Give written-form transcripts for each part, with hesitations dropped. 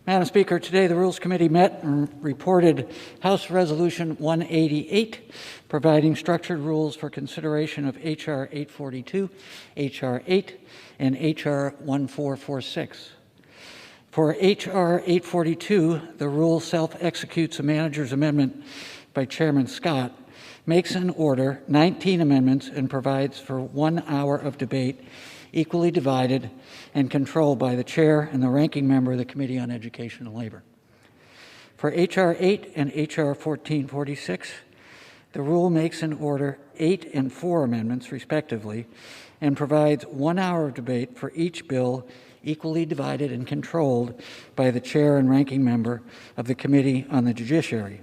Madam Speaker, today the Rules Committee met and reported House Resolution 188, providing structured rules for consideration of H.R. 842, H.R. 8, and H.R. 1446. For H.R. 842, the rule self-executes a manager's amendment by Chairman Scott, makes and order 19 amendments, and provides for 1 hour of debate equally divided and controlled by the chair and the ranking member of the Committee on Education and Labor. For H.R. 8 and H.R. 1446, the rule makes and order 8 and 4 amendments, respectively, and provides 1 hour of debate for each bill equally divided and controlled by the chair and ranking member of the Committee on the Judiciary.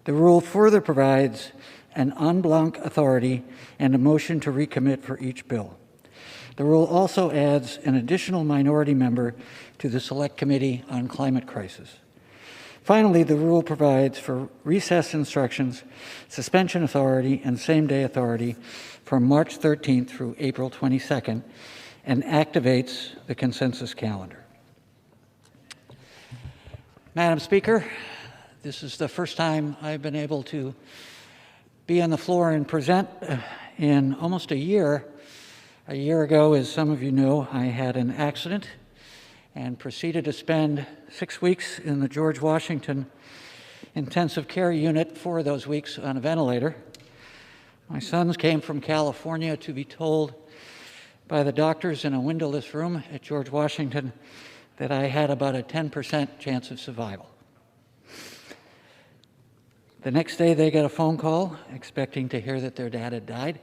The rule further provides an en blanc authority and a motion to recommit for each bill. The rule also adds an additional minority member to the Select Committee on Climate Crisis. Finally, the rule provides for recess instructions, suspension authority, and same-day authority from March 13th through April 22nd, and activates the consensus calendar. Madam Speaker, this is the first time I've been able to be on the floor and present in almost a year. A year ago, as some of you know, I had an accident and proceeded to spend 6 weeks in the George Washington intensive care unit, 4 of those weeks on a ventilator. My sons came from California to be told by the doctors in a windowless room at George Washington that I had about a 10% chance of survival. The next day, they got a phone call expecting to hear that their dad had died.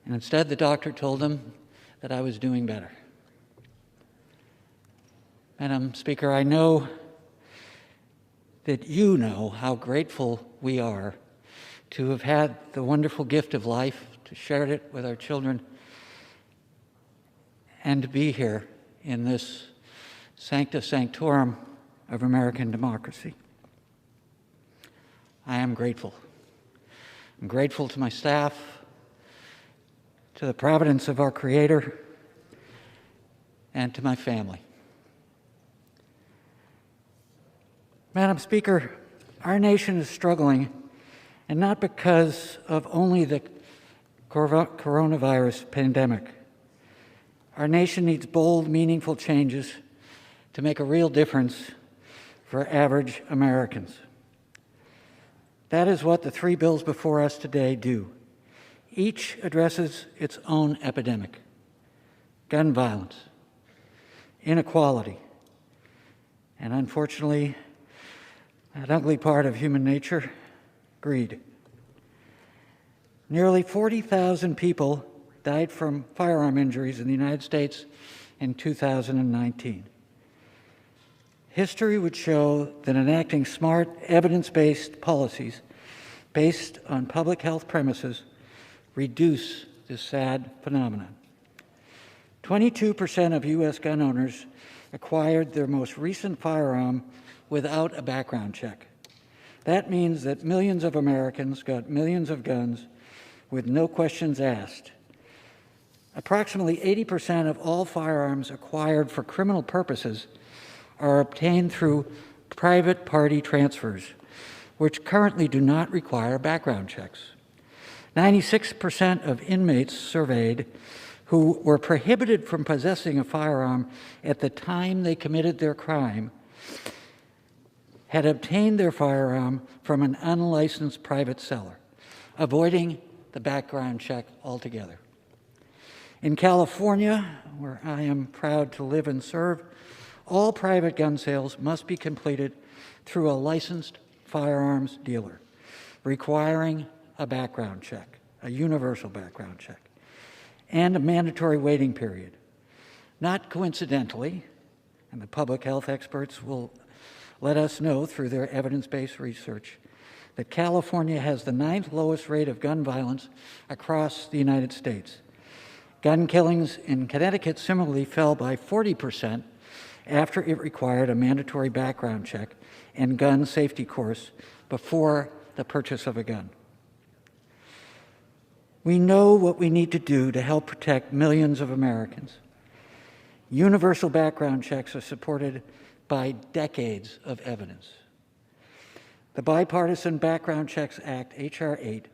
And instead, the doctor told them that I was doing better. Madam Speaker, I know that you know how grateful we are to have had the wonderful gift of life, to share it with our children, and to be here in this sancta sanctorum of American democracy. I am grateful. I'm grateful to my staff, to the providence of our Creator, and to my family. Madam Speaker, our nation is struggling, and not because of only the coronavirus pandemic. Our nation needs bold, meaningful changes to make a real difference for average Americans. That is what the 3 bills before us today do. Each addresses its own epidemic: gun violence, inequality, and unfortunately, that ugly part of human nature, greed. Nearly 40,000 people died from firearm injuries in the United States in 2019. History would show that enacting smart, evidence-based policies based on public health premises reduce this sad phenomenon. 22% of U.S. gun owners acquired their most recent firearm without a background check. That means that millions of Americans got millions of guns with no questions asked. Approximately 80% of all firearms acquired for criminal purposes are obtained through private party transfers, which currently do not require background checks. 96% of inmates surveyed who were prohibited from possessing a firearm at the time they committed their crime had obtained their firearm from an unlicensed private seller, avoiding the background check altogether. In California, where I am proud to live and serve, all private gun sales must be completed through a licensed firearms dealer, requiring a background check, a universal background check, and a mandatory waiting period. Not coincidentally, and the public health experts will let us know through their evidence-based research, that California has the 9th lowest rate of gun violence across the United States. Gun killings in Connecticut similarly fell by 40% after it required a mandatory background check and gun safety course before the purchase of a gun. We know what we need to do to help protect millions of Americans. Universal background checks are supported by decades of evidence. The Bipartisan Background Checks Act, H.R. 8,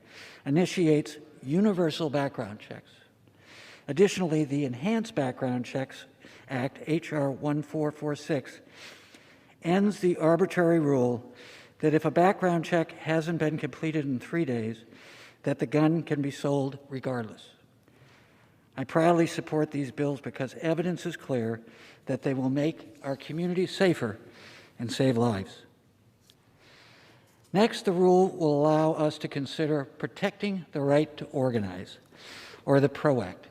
initiates universal background checks. Additionally, the Enhanced Background Checks Act, H.R. 1446, ends the arbitrary rule that if a background check hasn't been completed in 3 days, that the gun can be sold regardless. I proudly support these bills because evidence is clear that they will make our communities safer and save lives. Next, the rule will allow us to consider protecting the right to organize, or the PRO Act.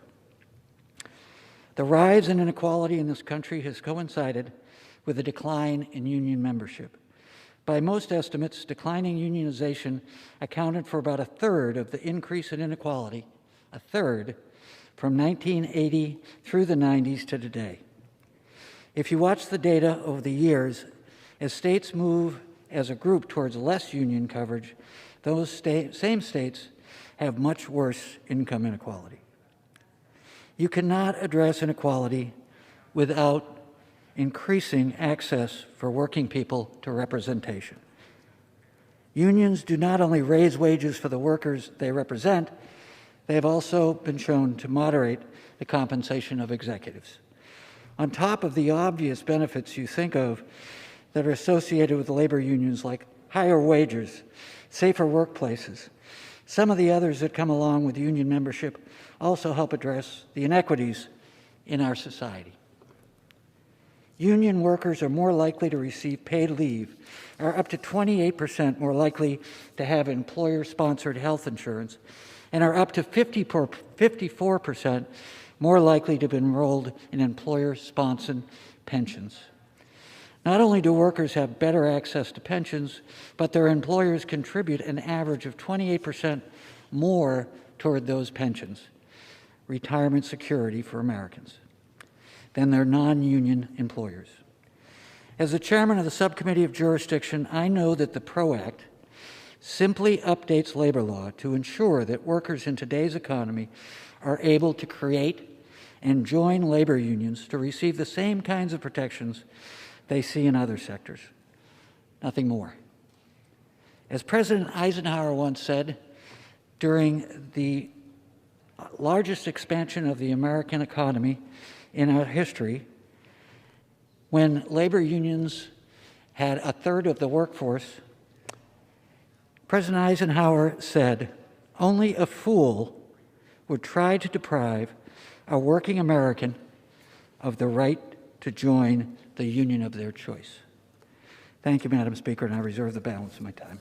The rise in inequality in this country has coincided with a decline in union membership. By most estimates, declining unionization accounted for about a third of the increase in inequality, a third, from 1980 through the 90s to today. If you watch the data over the years, as states move as a group towards less union coverage, those same states have much worse income inequality. You cannot address inequality without increasing access for working people to representation. Unions do not only raise wages for the workers they represent, they have also been shown to moderate the compensation of executives. On top of the obvious benefits you think of that are associated with labor unions, like higher wages, safer workplaces, some of the others that come along with union membership also help address the inequities in our society. Union workers are more likely to receive paid leave, are up to 28% more likely to have employer-sponsored health insurance, and are up to 54% more likely to be enrolled in employer-sponsored pensions. Not only do workers have better access to pensions, but their employers contribute an average of 28% more toward those pensions, retirement security for Americans, than their non-union employers. As the chairman of the Subcommittee of Jurisdiction, I know that the PRO Act simply updates labor law to ensure that workers in today's economy are able to create and join labor unions to receive the same kinds of protections they see in other sectors. Nothing more. As President Eisenhower once said, during the largest expansion of the American economy in our history, when labor unions had a third of the workforce, President Eisenhower said, "Only a fool would try to deprive a working American of the right to join the union of their choice." Thank you, Madam Speaker, and I reserve the balance of my time.